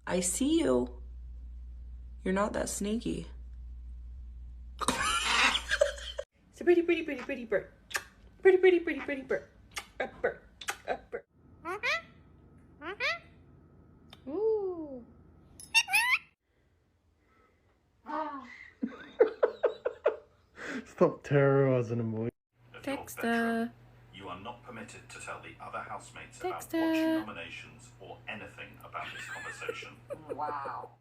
I see you. You're not that sneaky. It's a pretty, pretty, pretty, pretty bird. Pretty, pretty, pretty, pretty bird. A bird. A bird. Ooh. Stop terrorizing him, boy. Dexter. You are not permitted to tell the other housemates Dexter. about watching nominations or anything about this conversation. Wow.